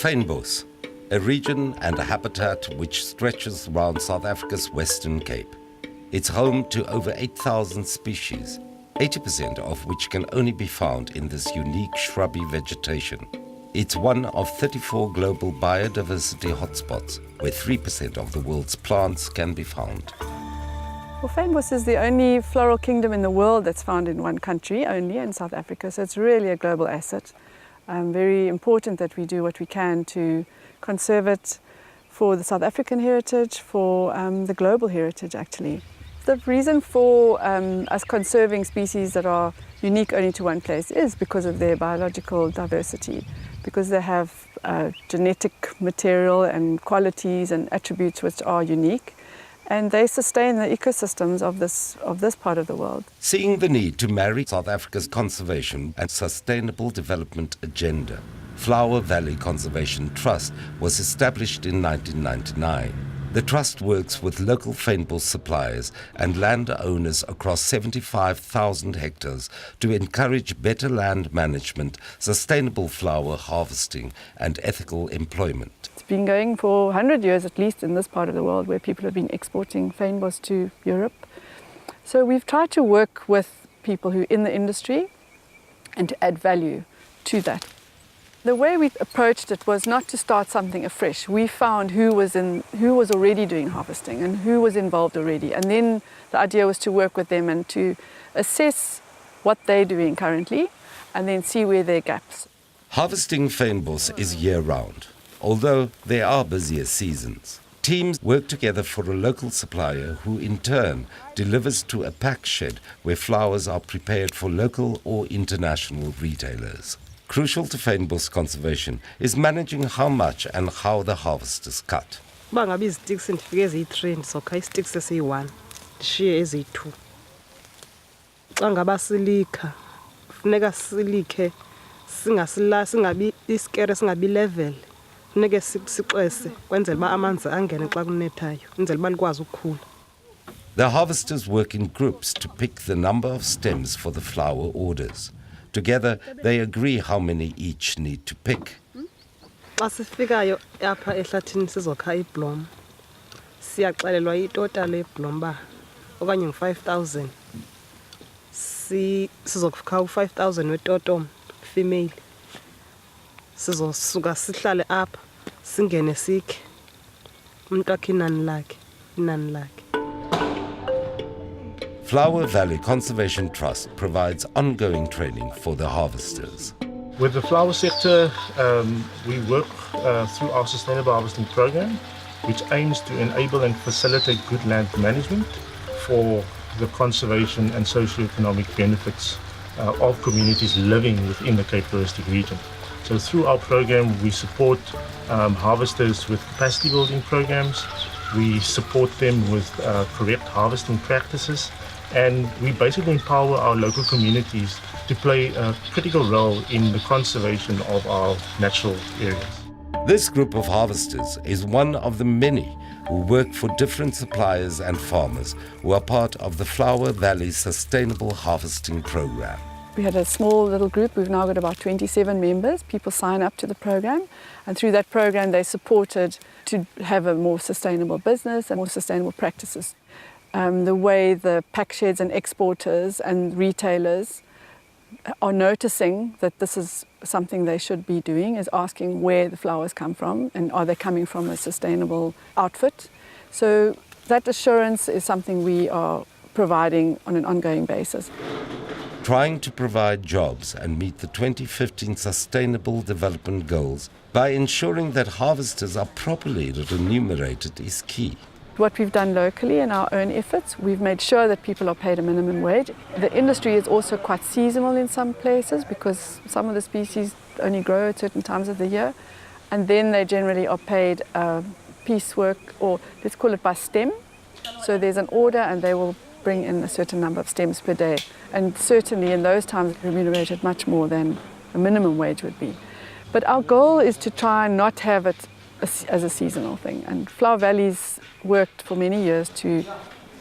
Fynbos, a region and a habitat which stretches around South Africa's Western Cape. It's home to over 8,000 species, 80% of which can only be found in this unique shrubby vegetation. It's one of 34 global biodiversity hotspots, where 3% of the world's plants can be found. Well, Fynbos is the only floral kingdom in the world that's found in one country only, in South Africa, so it's really a global asset. Very important that we do what we can to conserve it for the South African heritage, for the global heritage actually. The reason for us conserving species that are unique only to one place is because of their biological diversity, because they have genetic material and qualities and attributes which are unique, and they sustain the ecosystems of this part of the world. Seeing the need to marry South Africa's conservation and sustainable development agenda, Flower Valley Conservation Trust was established in 1999. The trust works with local fynbos suppliers and landowners across 75,000 hectares to encourage better land management, sustainable flower harvesting and ethical employment. It's been going for 100 years at least in this part of the world, where people have been exporting fynbos to Europe. So we've tried to work with people who are in the industry and to add value to that. The way we approached it was not to start something afresh. We found who was already doing harvesting and who was involved already. And then the idea was to work with them and to assess what they're doing currently and then see where there are gaps. Harvesting fynbos is year-round, although there are busier seasons. Teams work together for a local supplier who in turn delivers to a pack shed where flowers are prepared for local or international retailers. Crucial to fynbos conservation is managing how much and how the harvest is cut. Bangabi izisticks ndifike eziyi-3 ndizokha isticks esiyi-1 ndishiye eziyi-2. Xa ngaba silikha funeka silikhe singabi isikere singabi level, funeke sixwese kwenzela uba amanzi angene xa kunethayo kwenzela uba likwazi ukukhula. The harvesters work in groups to pick the number of stems for the flower orders. Together, they agree how many each need to pick. Xa sifikayo apha ehlathini sizokha iblom, siyaxelelwa itotal yeblom ba okanye ngu-5,000. Sizokha u-5,000 wetotom female. Sizosuka sihlale apha singene sikhe umuntu akhe inani lakhe. Flower Valley Conservation Trust provides ongoing training for the harvesters. With the flower sector, we work through our sustainable harvesting program, which aims to enable and facilitate good land management for the conservation and socio-economic benefits of communities living within the Cape Touristic region. So through our program, we support harvesters with capacity building programs, we support them with correct harvesting practices, and we basically empower our local communities to play a critical role in the conservation of our natural areas. This group of harvesters is one of the many who work for different suppliers and farmers who are part of the Flower Valley Sustainable Harvesting Program. We had a small little group. We've now got about 27 members. People sign up to the program, and through that program they're supported to have a more sustainable business and more sustainable practices. The way the pack sheds and exporters and retailers are noticing that this is something they should be doing is asking where the flowers come from and are they coming from a sustainable outfit. So that assurance is something we are providing on an ongoing basis. Trying to provide jobs and meet the 2015 Sustainable Development Goals by ensuring that harvesters are properly remunerated is key. What we've done locally in our own efforts, we've made sure that people are paid a minimum wage. The industry is also quite seasonal in some places because some of the species only grow at certain times of the year, and then they generally are paid piecework, or let's call it by stem. So there's an order and they will bring in a certain number of stems per day, and certainly in those times remunerated much more than a minimum wage would be. But our goal is to try and not have it as a seasonal thing, and Flower Valley's worked for many years to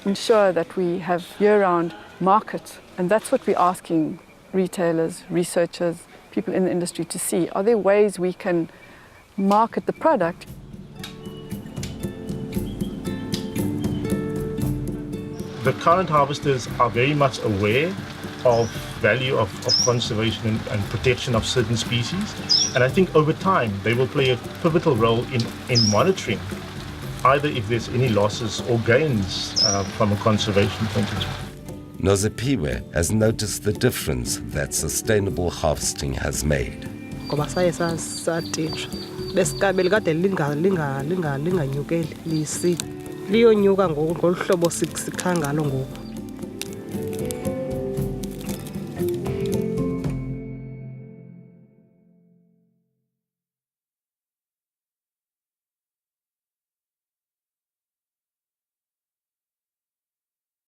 ensure that we have year-round market, and that's what we're asking retailers, researchers, people in the industry to see. Are there ways we can market the product. The current harvesters are very much aware of value of conservation and protection of certain species. And I think over time, they will play a pivotal role in monitoring either if there's any losses or gains from a conservation point of view. Nozipiwe has noticed the difference that sustainable harvesting has made. Ngoba saye satitshwa besikabeli kade linganyukeli liyonyuka ngolu hlobo sikha ngalo ngoku.